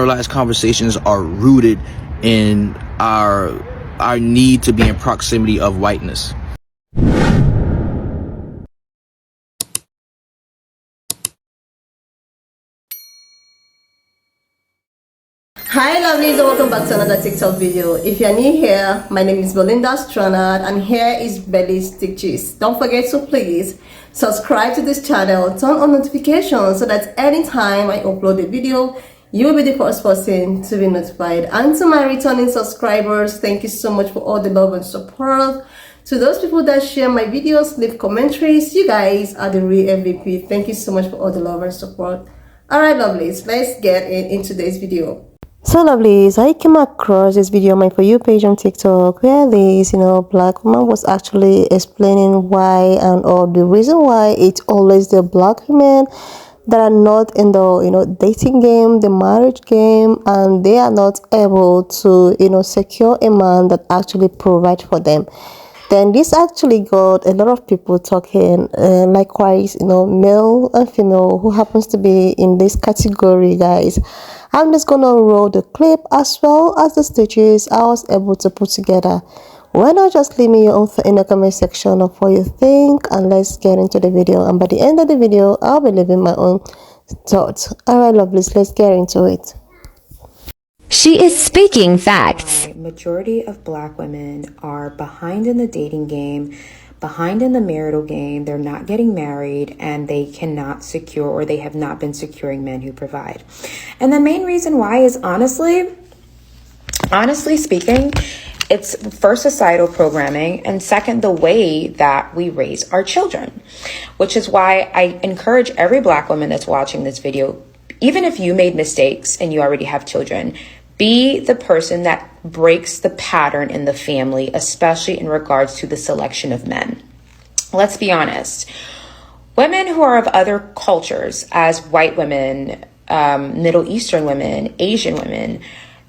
Realized conversations are rooted in our need to be in proximity of whiteness. Hi lovelies, and welcome back to another TikTok video. If you're new here, my name is Belinda Stranad and here is Belly's Stitches. Don't forget to please subscribe to this channel, turn on notifications so that anytime I upload a video, you will be the first person to be notified. And to my returning subscribers, thank you so much for all the love and support. To those people that share my videos, leave commentaries, you guys are the real MVP. Thank you so much for all the love and support. Alright lovelies, let's get into today's video. So lovelies, I came across this video on my For You page on TikTok where this, black woman was actually explaining why and all the reason why it's always the black women that are not in the, dating game, the marriage game, and they are not able to, secure a man that actually provide for them. Then this actually got a lot of people talking, likewise, male and female who happens to be in this category, guys. I'm just gonna roll the clip as well as the stitches I was able to put together. Why not just leave me your own thought in the comment section of what you think, and let's get into the video. And by the end of the video, I'll be leaving my own thoughts. Alright lovelies, let's get into it. She is speaking facts. Majority of black women are behind in the dating game, behind in the marital game. They're not getting married and they cannot secure, or they have not been securing men who provide. And the main reason why is honestly speaking, it's first societal programming, and second, the way that we raise our children, which is why I encourage every black woman that's watching this video, even if you made mistakes and you already have children, be the person that breaks the pattern in the family, especially in regards to the selection of men. Let's be honest. Women who are of other cultures, as white women, Middle Eastern women, Asian women,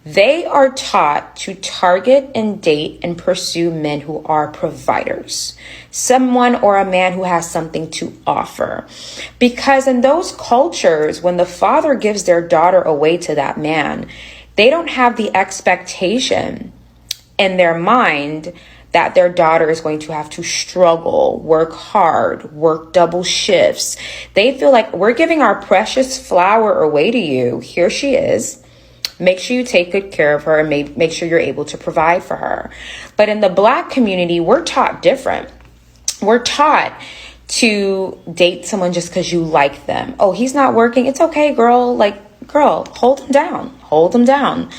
they are taught to target and date and pursue men who are providers, someone or a man who has something to offer. Because in those cultures, when the father gives their daughter away to that man, they don't have the expectation in their mind that their daughter is going to have to struggle, work hard, work double shifts. They feel like, we're giving our precious flower away to you. Here she is. Make sure you take good care of her and make sure you're able to provide for her. But in the black community, we're taught different. We're taught to date someone just because you like them. Oh, he's not working. It's okay, girl. Girl, hold him down. Hold him down.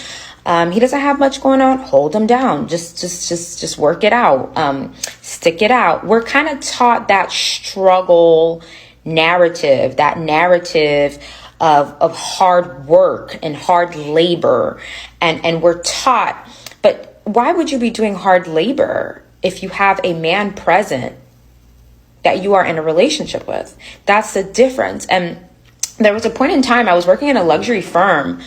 He doesn't have much going on. Hold him down. Just work it out. Stick it out. We're kind of taught that struggle narrative, that narrative of hard work and hard labor. And we're taught, but why would you be doing hard labor if you have a man present that you are in a relationship with? That's the difference. And there was a point in time I was working in a luxury firm.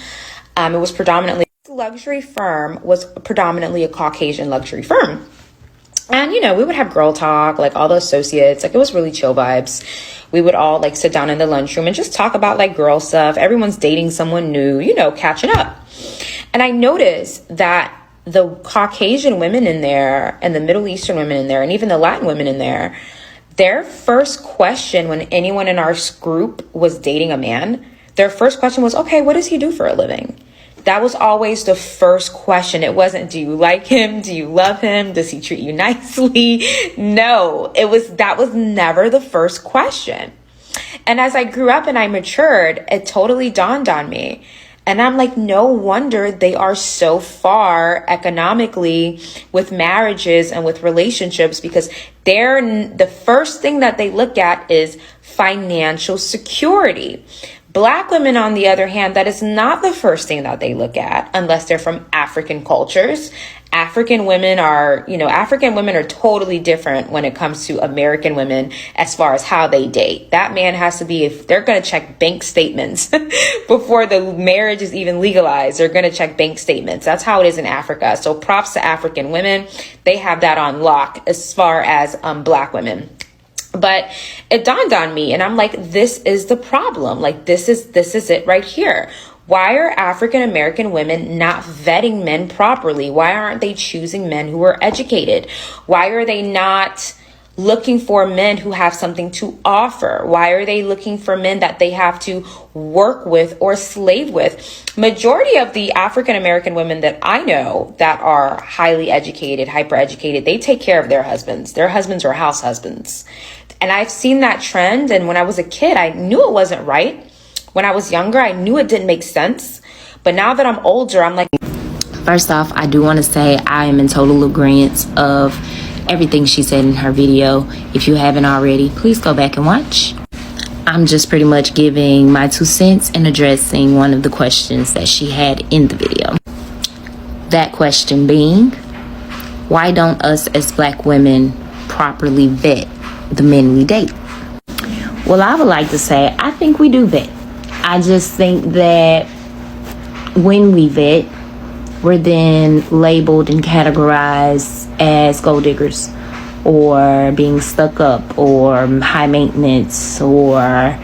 Luxury firm was predominantly a Caucasian luxury firm. And, we would have girl talk, like all the associates, it was really chill vibes. We would all sit down in the lunchroom and just talk about girl stuff. Everyone's dating someone new, catching up. And I noticed that the Caucasian women in there and the Middle Eastern women in there and even the Latin women in there, their first question when anyone in our group was dating a man, their first question was, okay, what does he do for a living? That was always the first question. It wasn't, do you like him? Do you love him? Does he treat you nicely? No, that was never the first question. And as I grew up and I matured, it totally dawned on me. And I'm like, no wonder they are so far economically with marriages and with relationships, because the first thing that they look at is financial security. Black women, on the other hand, that is not the first thing that they look at unless they're from African cultures. African women are totally different when it comes to American women as far as how they date. That man has to be, if they're going to check bank statements before the marriage is even legalized, they're going to check bank statements. That's how it is in Africa. So props to African women. They have that on lock as far as black women. But it dawned on me and I'm like, this is the problem. This is it right here. Why are African American women not vetting men properly? Why aren't they choosing men who are educated? Why are they not looking for men who have something to offer? Why are they looking for men that they have to work with or slave with? Majority of the African American women that I know that are highly educated, hyper educated, they take care of their husbands. Their husbands are house husbands. And I've seen that trend. And when I was a kid, I knew it wasn't right. When I was younger, I knew it didn't make sense. But now that I'm older, I'm like, First off, I do want to say I am in total agreement of everything she said in her video. If you haven't already, please go back and watch. I'm just pretty much giving my 2 cents and addressing one of the questions that she had in the video. That question being, why don't us as Black women properly vet the men we date? Well, I would like to say, I think we do vet. I just think that when we vet, we're then labeled and categorized as gold diggers or being stuck up or high maintenance or,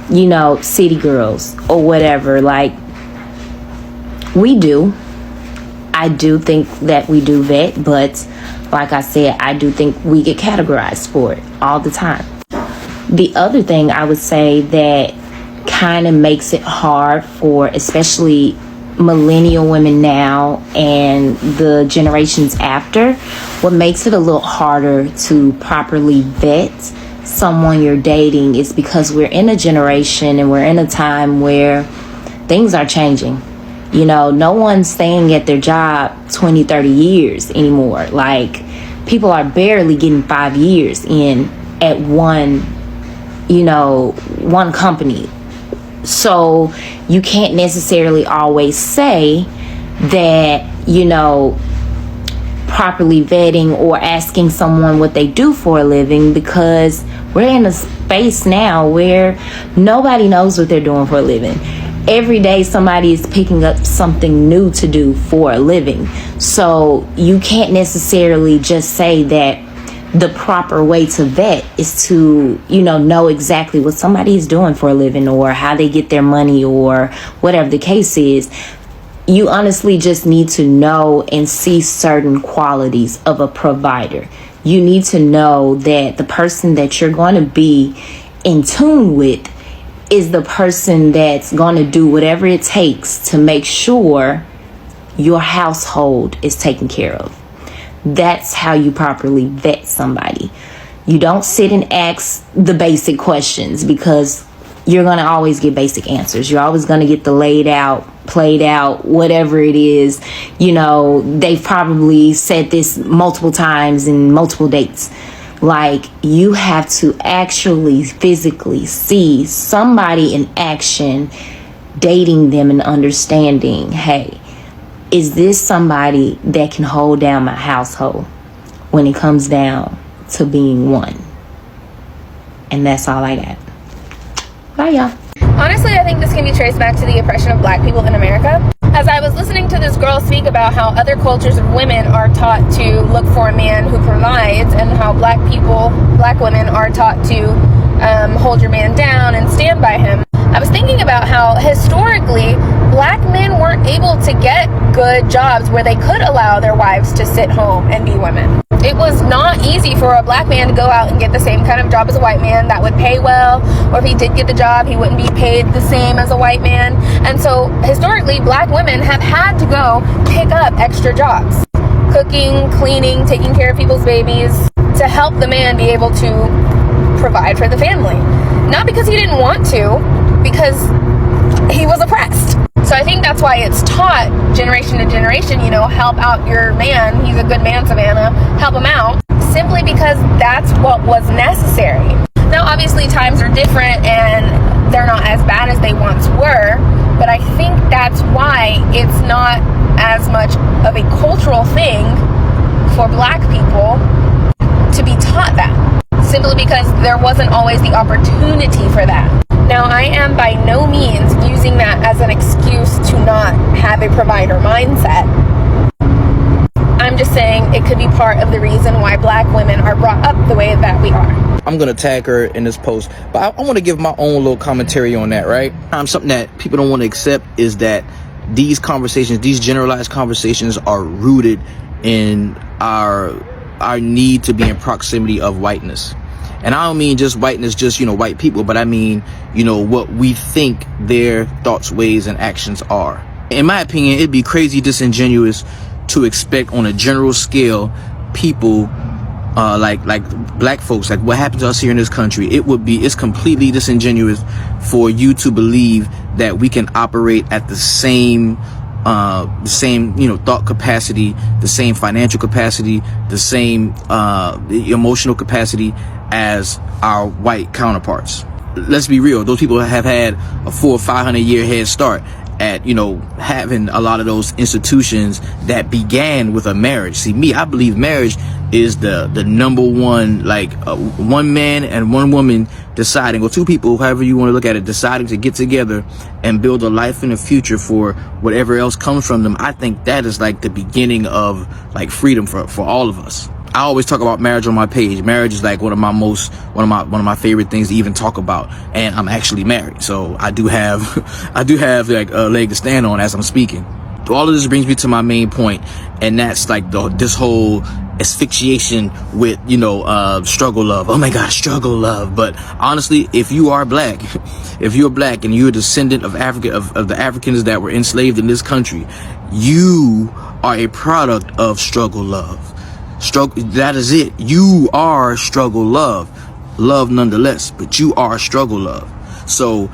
you know, city girls or whatever. Like, we do. I do think that we do vet, but like I said, I do think we get categorized for it all the time. The other thing I would say that kind of makes it hard for especially millennial women now and the generations after, what makes it a little harder to properly vet someone you're dating is because we're in a generation and we're in a time where things are changing. You know, no one's staying at their job 20, 30 years anymore. Like, people are barely getting 5 years in at one company. So you can't necessarily always say that, properly vetting or asking someone what they do for a living, because we're in a space now where nobody knows what they're doing for a living. Every day somebody is picking up something new to do for a living. So you can't necessarily just say that the proper way to vet is to, know exactly what somebody is doing for a living or how they get their money or whatever the case is. You honestly just need to know and see certain qualities of a provider. You need to know that the person that you're going to be in tune with is the person that's going to do whatever it takes to make sure your household is taken care of. That's how you properly vet somebody. You don't sit and ask the basic questions, because you're going to always get basic answers. You're always going to get the laid out, played out, whatever it is. They've probably said this multiple times in multiple dates. Like, you have to actually physically see somebody in action, dating them and understanding, hey, is this somebody that can hold down my household when it comes down to being one? And that's all I got. Bye, y'all. Honestly, I think this can be traced back to the oppression of Black people in America. As I was listening to this girl speak about how other cultures of women are taught to look for a man who provides, and how Black women are taught to hold your man down and stand by him, I was thinking about how historically Black men weren't able to get good jobs where they could allow their wives to sit home and be women. It was not easy for a Black man to go out and get the same kind of job as a white man that would pay well, or if he did get the job, he wouldn't be paid the same as a white man. And so historically, Black women have had to go pick up extra jobs, cooking, cleaning, taking care of people's babies, to help the man be able to provide for the family. Not because he didn't want to, because he was oppressed. So I think that's why it's taught generation to generation, help out your man. He's a good man, Savannah. Help him out. Simply because that's what was necessary. Now, obviously, times are different and they're not as bad as they once were. But I think that's why it's not as much of a cultural thing for Black people to be taught that. Simply because there wasn't always the opportunity for that. Now, I am by no means using that as an excuse to not have a provider mindset. I'm I'm just saying it could be part of the reason why black women are brought up the way that we are. I'm gonna tag her in this post, but I want to give my own little commentary on that, right? Something that people don't want to accept is that these conversations, these generalized conversations, are rooted in our need to be in proximity of whiteness. And I don't mean just whiteness, just, white people, but I mean, what we think their thoughts, ways, and actions are. In my opinion, it'd be crazy disingenuous to expect on a general scale people like black folks, like what happened to us here in this country. It's completely disingenuous for you to believe that we can operate at the same thought capacity, the same financial capacity, the same emotional capacity as our white counterparts. Let's be real, those people have had a 400 or 500 year head start at having a lot of those institutions that began with a marriage. See, I believe marriage is the number one, one man and one woman deciding, or two people, however you want to look at it, deciding to get together and build a life in the future for whatever else comes from them. I think that is like the beginning of freedom for all of us. I always talk about marriage on my page. Marriage is like one of my favorite things to even talk about, and I'm actually married, so I do have a leg to stand on as I'm speaking. All of this brings me to my main point, and that's this whole asphyxiation with struggle love. Oh my God, struggle love. But honestly, if you are black, if you're black and you're a descendant of the Africans that were enslaved in this country, you are a product of struggle love. That is it. You are struggle love nonetheless, but you are struggle love. So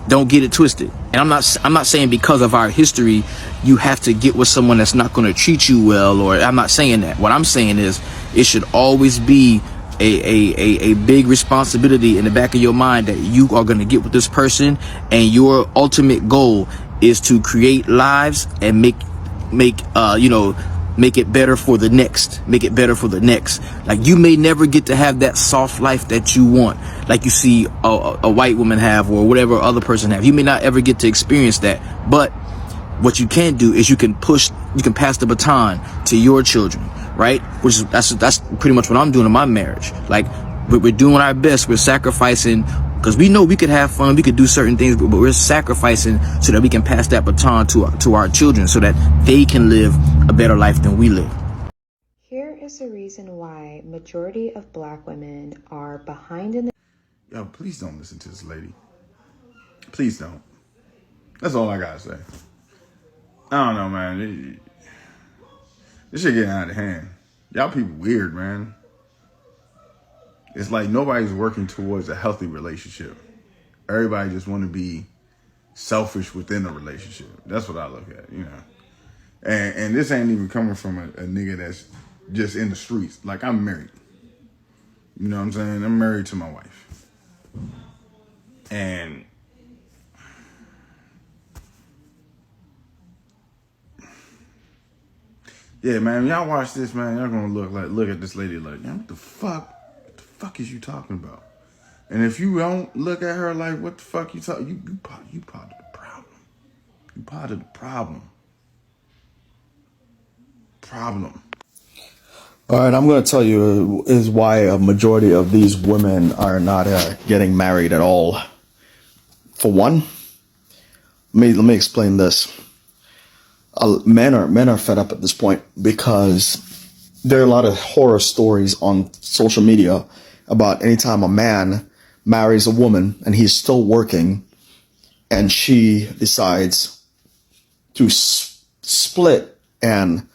don't get it twisted. And I'm not saying because of our history you have to get with someone that's not going to treat you well, or I'm not saying that. What I'm saying is it should always be a big responsibility in the back of your mind that you are going to get with this person, and your ultimate goal is to create lives and make it better for the next. Make it better for the next. Like, you may never get to have that soft life that you want, like you see a white woman have, or whatever other person have. You may not ever get to experience that, but what you can do is you can pass the baton to your children, right? That's pretty much what I'm doing in my marriage. Like, we're doing our best. We're sacrificing, because we know we could have fun, we could do certain things, but we're sacrificing so that we can pass that baton to our children, so that they can live a better life than we live. Here is the reason why majority of black women are behind in the... Yo, please don't listen to this lady. Please don't. That's all I gotta say. I don't know, man. This shit getting out of hand. Y'all people weird, man. It's like nobody's working towards a healthy relationship. Everybody just want to be selfish within a relationship. That's what I look at, And this ain't even coming from a nigga that's just in the streets. Like, I'm married. You know what I'm saying? I'm married to my wife. And yeah, man, y'all watch this, man, y'all gonna look at this lady like, what the fuck is you talking about? And if you don't look at her like, what the fuck you talking, you part of the problem. You part of the problem. All right, I'm going to tell you is why a majority of these women are not getting married at all. For one, let me explain this. Men are fed up at this point because there are a lot of horror stories on social media about anytime a man marries a woman and he's still working and she decides to split and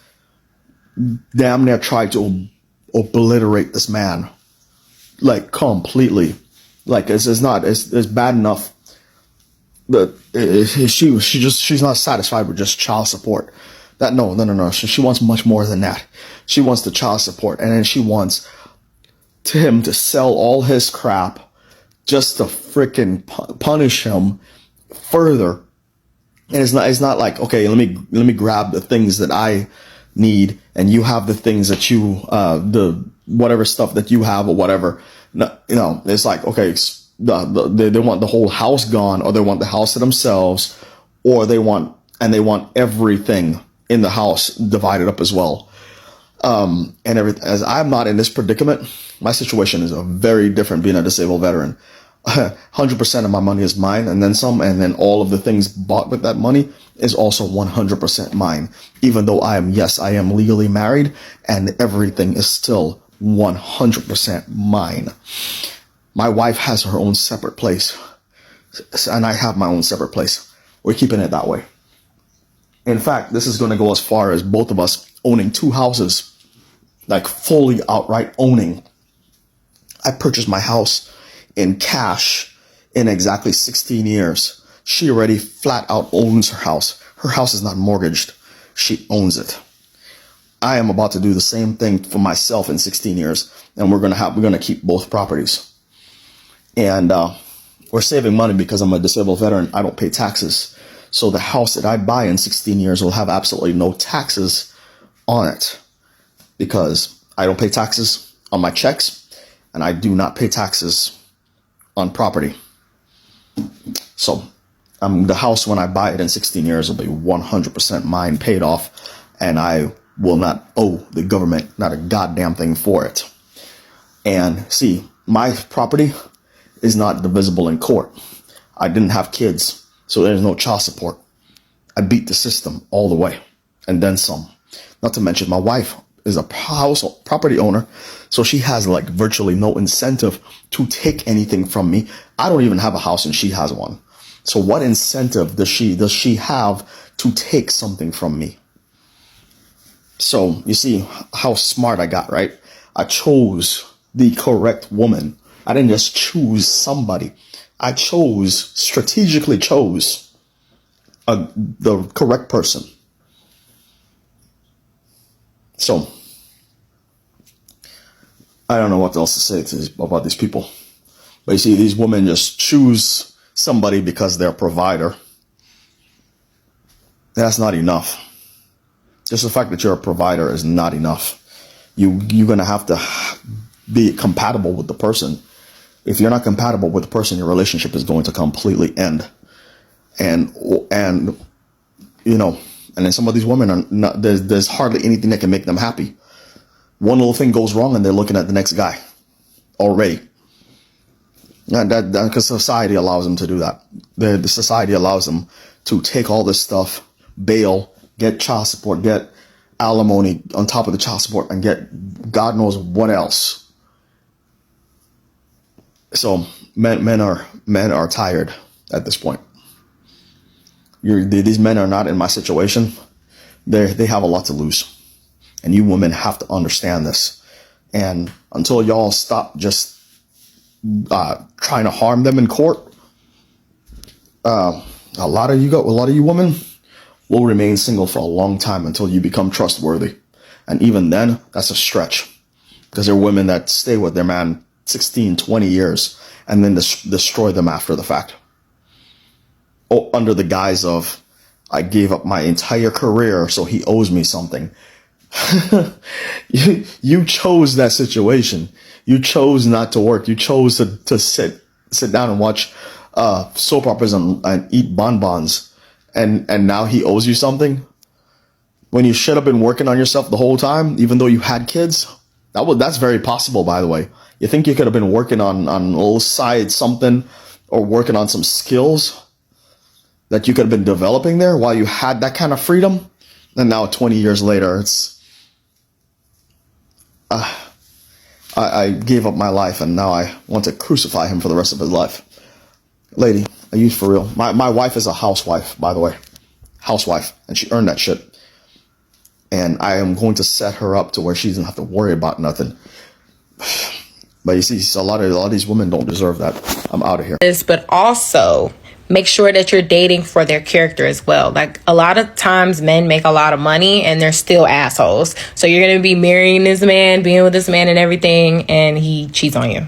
damn near try to obliterate this man, like, completely. Like, it's bad enough that she's not satisfied with just child support. No. She wants much more than that. She wants the child support, and then she wants him to sell all his crap just to freaking punish him further. And it's not like, okay, let me grab the things that I need, and you have the things that you the whatever stuff that you have or whatever. No, it's like, okay, they want the whole house gone, or they want the house to themselves, or they want everything in the house divided up as well. And everything. As I'm not in this predicament, my situation is a very different being a disabled veteran. 100% of my money is mine, and then some, and then all of the things bought with that money is also 100% mine. Even though I am legally married, and everything is still 100% mine. My wife has her own separate place, and I have my own separate place. We're keeping it that way. In fact, this is going to go as far as both of us owning 2 houses, like fully outright owning. I purchased my house in cash in exactly 16 years. She already flat out owns her house. Her house is not mortgaged. She owns it. I am about to do the same thing for myself in 16 years, and we're gonna keep both properties. And we're saving money because I'm a disabled veteran. I don't pay taxes. So the house that I buy in 16 years will have absolutely no taxes on it because I don't pay taxes on my checks, and I do not pay taxes on property. So the house, when I buy it in 16 years, will be 100% mine, paid off, and I will not owe the government not a goddamn thing for it. And see, my property is not divisible in court. I didn't have kids, so there's no child support. I beat the system all the way, and then some. Not to mention, my wife is a property owner, so she has like virtually no incentive to take anything from me. I don't even have a house, and she has one. So what incentive does she have to take something from me? So you see how smart I got, right? I chose the correct woman. I didn't just choose somebody. I strategically chose the correct person. So I don't know what else to say about these people. But you see, these women just choose somebody because they're a provider. That's not enough. Just the fact that you're a provider is not enough. You're going to have to be compatible with the person. If you're not compatible with the person, your relationship is going to completely end. And you know, and then some of these women are not, there's hardly anything that can make them happy. One little thing goes wrong and they're looking at the next guy already. And that because society allows them to do that. The society allows them to take all this stuff, bail, get child support, get alimony on top of the child support, and get God knows what else. So men are tired at this point. These men are not in my situation. They have a lot to lose, and you women have to understand this. And until y'all stop just trying to harm them in court, a lot of you women will remain single for a long time until you become trustworthy. And even then, that's a stretch, because there are women that stay with their man 16, 20 years and then destroy them after the fact. Oh, under the guise of, I gave up my entire career, so he owes me something. You chose that situation. You chose not to work. You chose to sit down and watch soap operas and eat bonbons. And now he owes you something when you should have been working on yourself the whole time, even though you had kids. That's very possible, by the way. You think you could have been working on a little side something, or working on some skills that you could have been developing there while you had that kind of freedom. And now 20 years later, it's I gave up my life, and now I want to crucify him for the rest of his life. Lady, are you for real? My wife is a housewife, by the way. Housewife. And she earned that shit. And I am going to set her up to where she doesn't have to worry about nothing. But you see, a lot of these women don't deserve that. I'm out of here. But also, make sure that you're dating for their character as well. Like, a lot of times men make a lot of money and they're still assholes. So you're going to be marrying this man, being with this man and everything, and he cheats on you.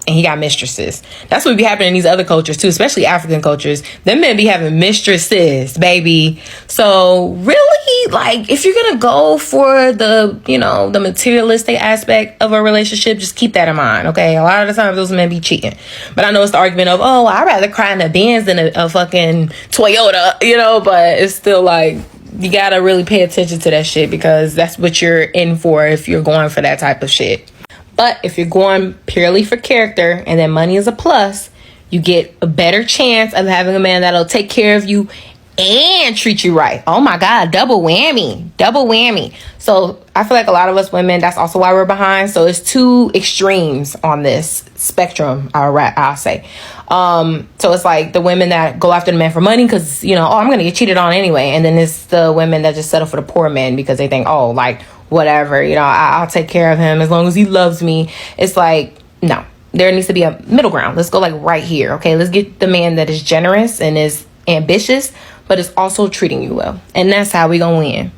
And he got mistresses. That's what be happening in these other cultures too, especially African cultures. Them men be having mistresses, baby. So really, like, if you're gonna go for the, the materialistic aspect of a relationship, just keep that in mind, okay? A lot of the time, those men be cheating. But I know it's the argument of, I'd rather cry in a Benz than a fucking Toyota, but it's still like, you gotta really pay attention to that shit, because that's what you're in for if you're going for that type of shit. But if you're going purely for character and then money is a plus, you get a better chance of having a man that'll take care of you and treat you right. Oh my God, double whammy, double whammy. So I feel like a lot of us women, that's also why we're behind. So it's two extremes on this spectrum, I'll say. So it's like the women that go after the man for money because, you know, oh, I'm gonna get cheated on anyway. And then it's the women that just settle for the poor man because they think, oh, like, whatever, you know, I'll take care of him as long as he loves me. It's like, no, there needs to be a middle ground. Let's go like right here. Okay, let's get the man that is generous and is ambitious, but is also treating you well. And that's how we gonna win.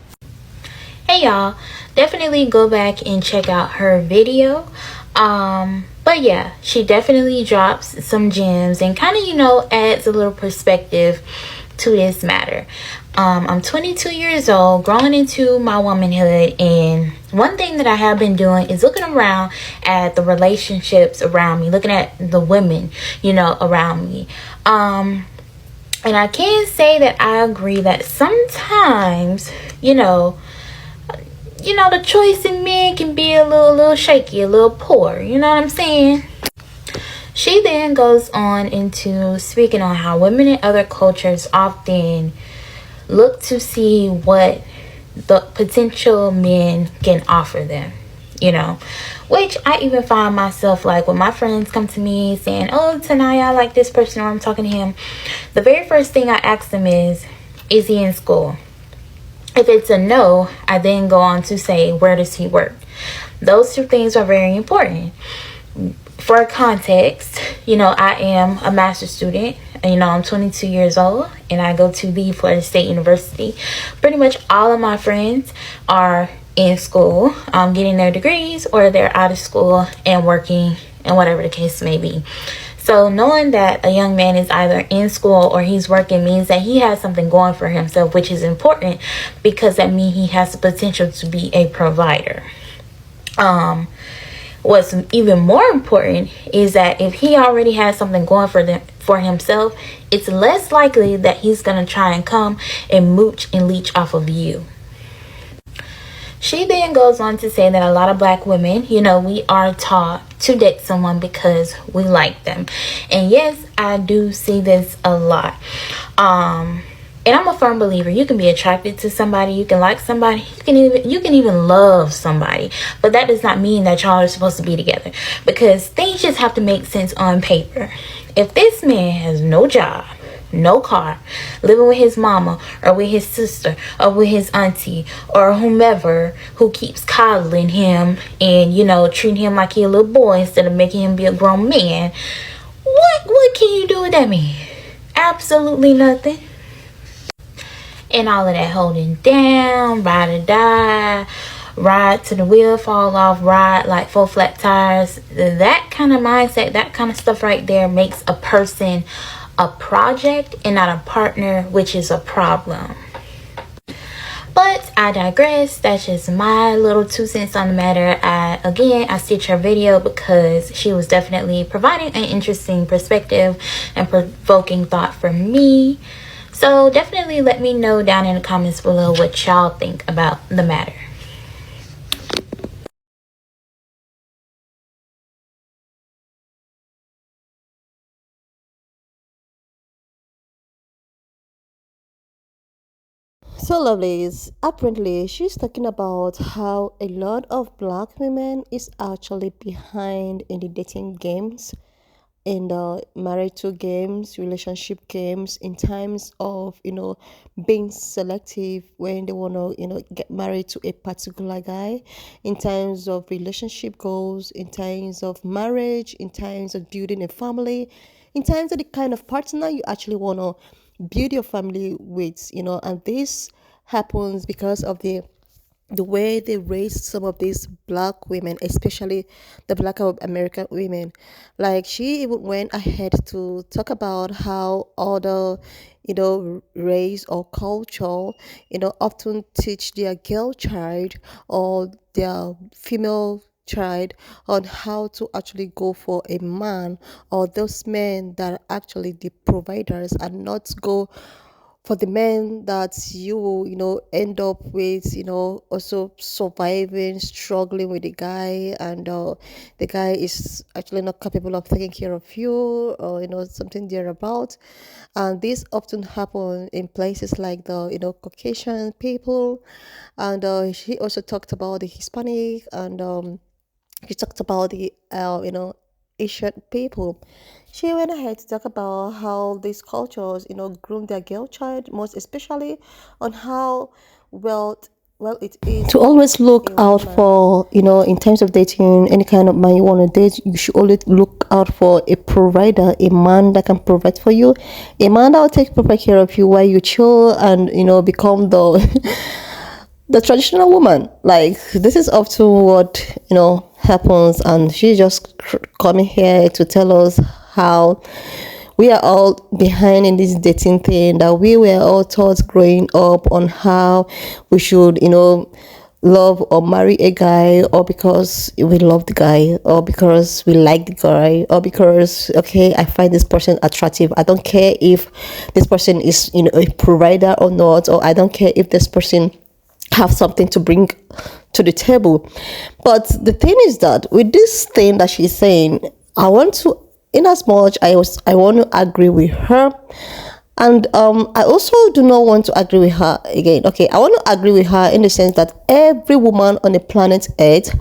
Hey y'all, definitely go back and check out her video. But yeah, she definitely drops some gems and kind of, you know, adds a little perspective to this matter. I'm 22 years old, growing into my womanhood, and one thing that I have been doing is looking around at the relationships around me, looking at the women, you know, around me. And I can say that I agree that sometimes, you know, the choice in men can be a little shaky, a little poor, you know what I'm saying? She then goes on into speaking on how women in other cultures often look to see what the potential men can offer them, you know, which I even find myself like when my friends come to me saying, oh, Tanaya, I like this person, or I'm talking to him, the very first thing I ask them is he in school? If it's a no, I then go on to say, where does he work? Those two things are very important. For context, you know, I am a master's student. You know, I'm 22 years old and I go to the Florida State University. Pretty much all of my friends are in school, getting their degrees, or they're out of school and working, and whatever the case may be. So knowing that a young man is either in school or he's working means that he has something going for himself, which is important because that means he has the potential to be a provider. What's even more important is that if he already has something going for himself, it's less likely that he's going to try and come and mooch and leech off of you. She then goes on to say that a lot of black women, you know, we are taught to date someone because we like them. And yes, I do see this a lot. And I'm a firm believer. You can be attracted to somebody, you can like somebody, you can even love somebody, but that does not mean that y'all are supposed to be together, because things just have to make sense on paper. If this man has no job, no car, living with his mama or with his sister or with his auntie or whomever who keeps coddling him and, you know, treating him like he a little boy instead of making him be a grown man, what can you do with that man? Absolutely nothing. And all of that holding down, ride or die, ride to the wheel fall off, ride like 4 flat tires, that kind of mindset, that kind of stuff right there makes a person a project and not a partner, which is a problem. But I digress. That's just my little 2 cents on the matter. I stitched her video because she was definitely providing an interesting perspective and provoking thought for me. So definitely let me know down in the comments below what y'all think about the matter. So lovelies, apparently she's talking about how a lot of black women is actually behind in the dating games, in the married to games, relationship games, in times of, you know, being selective when they want to, you know, get married to a particular guy, in times of relationship goals, in times of marriage, in times of building a family, in times of the kind of partner you actually want to build your family with, you know. And this happens because of the way they raise some of these black women, especially the black American women. Like, she even went ahead to talk about how other, you know, race or culture, you know, often teach their girl child or their female child on how to actually go for a man, or those men that are actually the providers, and not go for the men that you end up with, also surviving, struggling with the guy, and the guy is actually not capable of taking care of you, or something thereabout. And this often happen in places like the Caucasian people. And he also talked about the Hispanic, and she talked about the Asian people. She went ahead to talk about how these cultures groom their girl child, most especially on how well it is to always look out for, in terms of dating any kind of man you want to date. You should always look out for a provider, a man that can provide for you, a man that will take proper care of you while you chill and become the the traditional woman. Like, this is often what happens, and she's just coming here to tell us how we are all behind in this dating thing, that we were all taught growing up on how we should love or marry a guy, or because we love the guy, or because we like the guy, or because, okay, I find this person attractive. I don't care if this person is a provider or not, or I don't care if this person have something to bring to the table. But the thing is that with this thing that she's saying, I want to, in as much I want to agree with her, and I also do not want to agree with her again. Okay, I want to agree with her in the sense that every woman on the planet Earth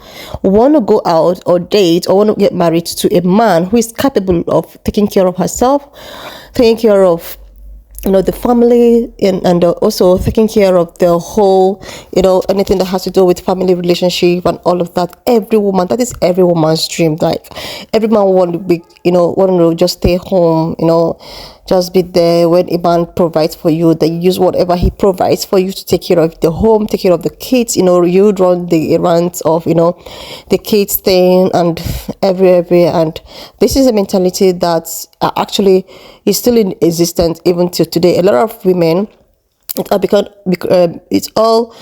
want to go out or date or want to get married to a man who is capable of taking care of herself, taking care of the family, and also taking care of the whole, anything that has to do with family relationship and all of that. Every woman, that is every woman's dream. Like, every man want to be, want to just stay home, just be there when a man provides for you. They use whatever he provides for you to take care of the home, take care of the kids. You run the errands of the kids thing, and every and this is a mentality that actually is still in existence even till today. A lot of women, it's all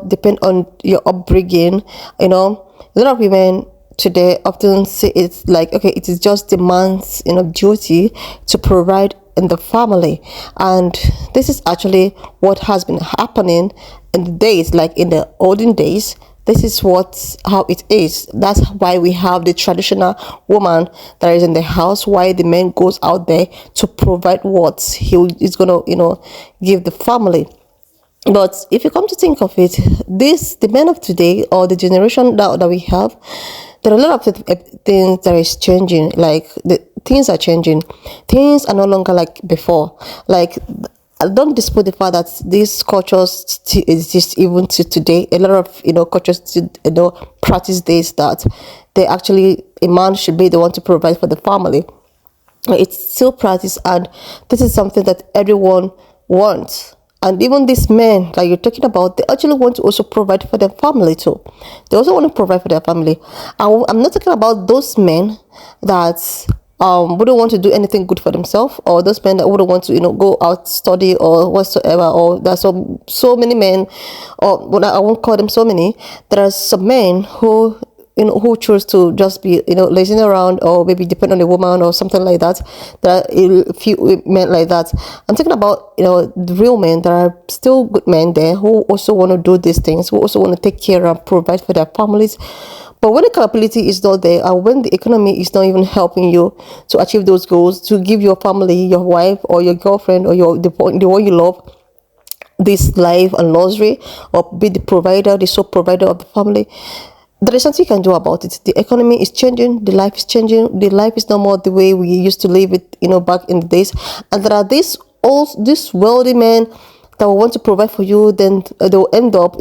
depend on your upbringing. A lot of women today often say it's like, okay, it is just the man's duty to provide in the family. And this is actually what has been happening in the days, like in the olden days. This is how it is. That's why we have the traditional woman that is in the house, why the man goes out there to provide what he is gonna give the family. But if you come to think of it, the men of today, or the generation that we have, there are a lot of things that is changing. Like, the things are changing. Things are no longer like before. Like, I don't dispute the fact that these cultures still exist even to today. A lot of cultures still practice this, that they actually, a man should be the one to provide for the family. It's still practice, and this is something that everyone wants. And even these men that you're talking about, they actually want to also provide for their family too. They also want to provide for their family. I'm not talking about those men that wouldn't want to do anything good for themselves, or those men that wouldn't want to go out, study, or whatsoever. Or there's so many men, or well, I won't call them so many. There are some men who who choose to just be lazing around, or maybe depend on a woman or something like that. There are a few men like that. I'm talking about the real men. There are still good men there who also want to do these things, who also want to take care and provide for their families. But when the capability is not there, and when the economy is not even helping you to achieve those goals, to give your family, your wife or your girlfriend, or the one you love, this life and luxury, or be the provider, the sole provider of the family, there is something you can do about it. The economy is changing, the life is changing, the life is no more the way we used to live it, back in the days. And there are these wealthy men that will want to provide for you. Then they'll end up,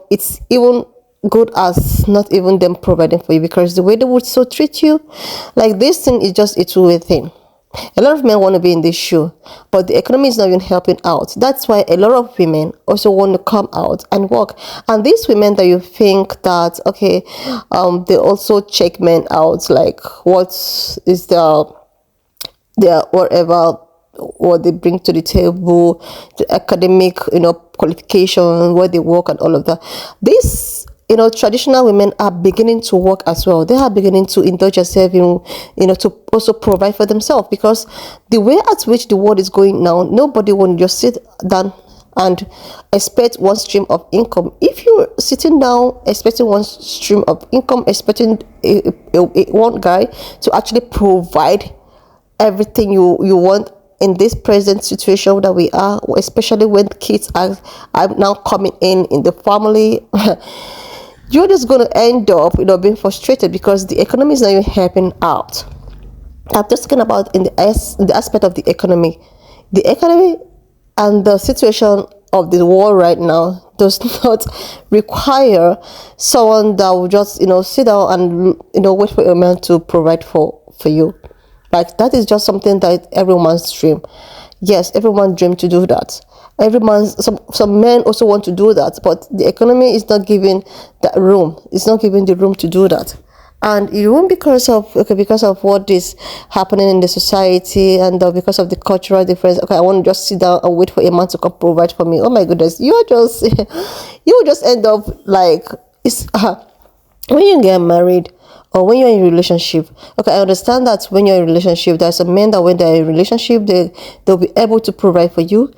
it's even good as not even them providing for you, because the way they would so treat you, like, this thing is just a two-way thing. A lot of men want to be in this shoe, but the economy is not even helping out. That's why a lot of women also want to come out and work. And these women that you think that, okay, they also check men out, like, what is their whatever, what they bring to the table, the academic, qualification, where they work, and all of that. These traditional women are beginning to work as well. They are beginning to indulge themselves to also provide for themselves, because the way at which the world is going now, nobody will just sit down and expect one stream of income. If you're sitting down expecting one stream of income, expecting one guy to actually provide everything you want in this present situation that we are, especially when kids are now coming in the family, you're just going to end up being frustrated because the economy is not even helping out. I'm just talking about in the aspect of the economy and the situation of the world right now does not require someone that will just sit down and wait for a man to provide for you. Like, that is just something that everyone's dream. Yes, everyone dream to do that. Some men also want to do that, but the economy is not giving that room. It's not giving the room to do that. And even because of what is happening in the society, and because of the cultural difference, I want to just sit down and wait for a man to come provide for me. Oh my goodness, you will just end up like, it's when you get married or when you're in a relationship. I understand that when you're in a relationship, there's some men that when they're in a relationship, they'll be able to provide for you,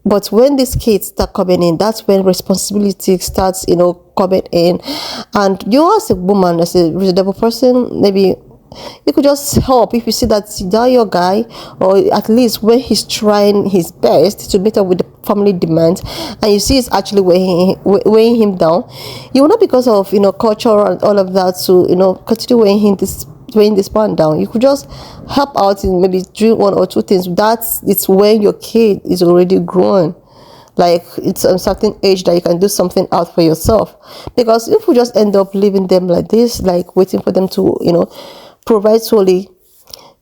but when these kids start coming in, that's when responsibility starts, coming in. And you, as a woman, as a reasonable person, maybe you could just help if you see that your guy, or at least when he's trying his best to meet up with the family demands, and you see it's actually weighing him down. You will not, because of culture and all of that, to continue weighing this man down. You could just help out in maybe doing one or two things. It's when your kid is already grown, like it's a certain age that you can do something out for yourself. Because if we just end up leaving them like this, like waiting for them to provide solely,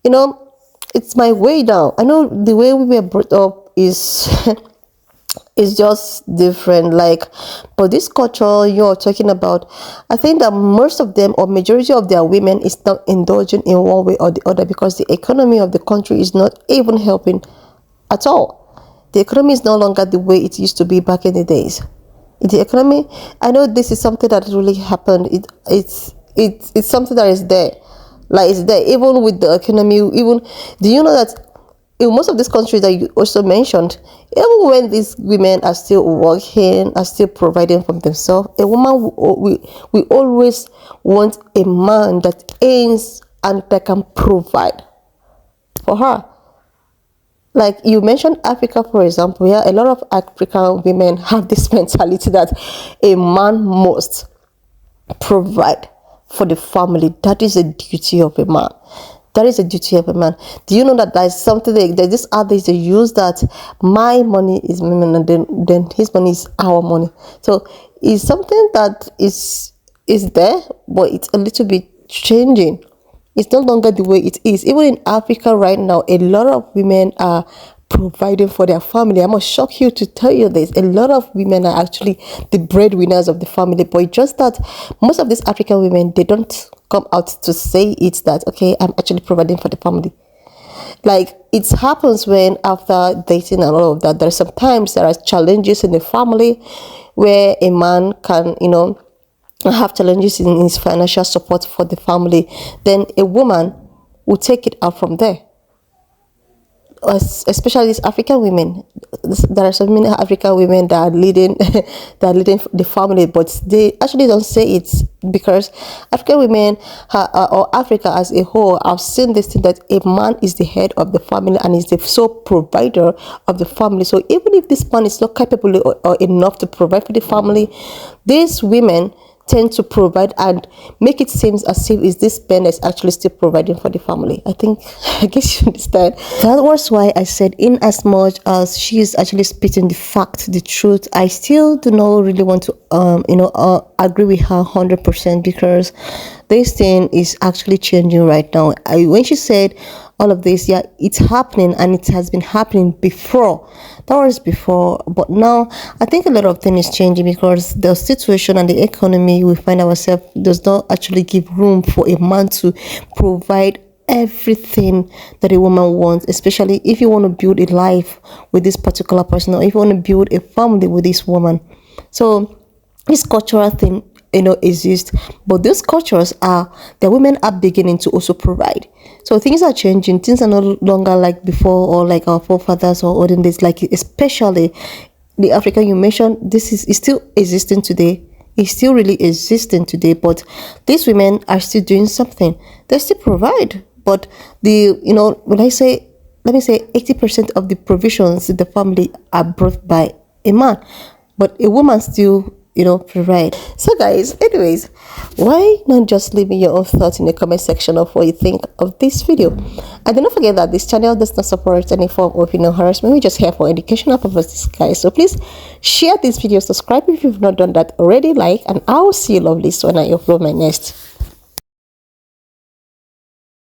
it's my way down. I know the way we were brought up is is just different, but this culture you're talking about, I think that most of them, or majority of their women, is not indulging in one way or the other, because the economy of the country is not even helping at all. The economy is no longer the way it used to be back in the days. The economy, I know this is something that really happened. It's something that is there, it's there even with the economy. Even, do you know that in most of these countries that you also mentioned, even when these women are still working, are still providing for themselves, a woman, we always want a man that earns and that can provide for her. Like you mentioned Africa, for example. Yeah, a lot of African women have this mentality that a man must provide for the family. That is a duty of a man. That is a duty of a man. Do you know that there's something that this adage they use, that my money is my money, and then his money is our money. So it's something that is there, but it's a little bit changing. It's no longer the way it is. Even in Africa right now, a lot of women are providing for their family. I must shock you to tell you this. A lot of women are actually the breadwinners of the family, but it's just that most of these African women, they don't come out to say it, that okay, I'm actually providing for the family. Like, it happens when after dating and all of that, sometimes there are challenges in the family where a man can have challenges in his financial support for the family. Then a woman will take it out from there. Especially these African women, there are so many African women that are leading the family, but they actually don't say it, because African women or Africa as a whole have seen this thing, that a man is the head of the family and is the sole provider of the family. So even if this man is not capable or enough to provide for the family, these women tend to provide and make it seem as if is this man is actually still providing for the family. I guess you understand. That was why I said, in as much as she is actually spitting the fact, the truth, I still do not really want to agree with her 100%, because this thing is actually changing right now. When she said all of this, yeah, it's happening, and it has been happening before. That was before, but now I think a lot of things is changing, because the situation and the economy we find ourselves does not actually give room for a man to provide everything that a woman wants, especially if you want to build a life with this particular person, or if you want to build a family with this woman. So this cultural thing, exist, but those cultures are the women are beginning to also provide. So things are changing. Things are no longer like before, or like our forefathers or olden days. Like especially the Africa you mentioned, this is still existing today. It's still really existing today, but these women are still doing something. They still provide, but when I say, let me say 80% of the provisions in the family are brought by a man, but a woman still provide. So guys, anyways, why not just leave me your own thoughts in the comment section of what you think of this video. And do not forget that this channel does not support any form of harassment. We're just here for educational purposes, guys. So please share this video, subscribe if you've not done that already, like, and I will see you lovely when I upload my next